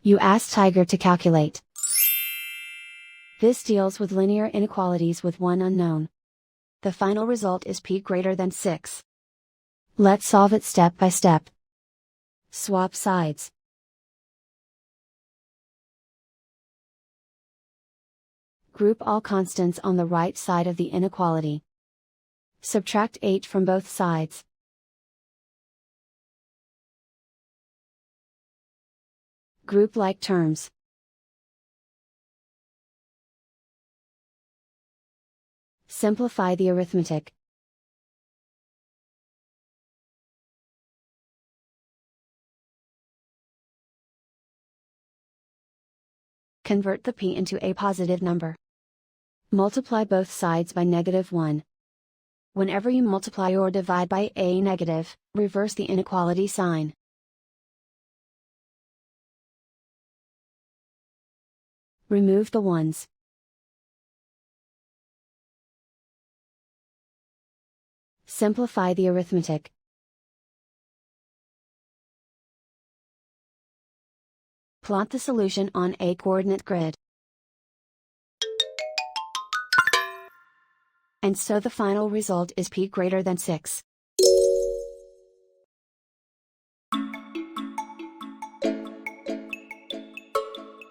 You ask Tiger to calculate. This deals with linear inequalities with one unknown. The final result is p greater than 6. Let's solve it step by step. Swap sides. Group all constants on the right side of the inequality. Subtract 8 from both sides. Group like terms. Simplify the arithmetic. Convert the p into a positive number. Multiply both sides by -1. Whenever you multiply or divide by a negative, reverse the inequality sign. Remove the ones. Simplify the arithmetic. Plot the solution on a coordinate grid. And so the final result is p greater than 6.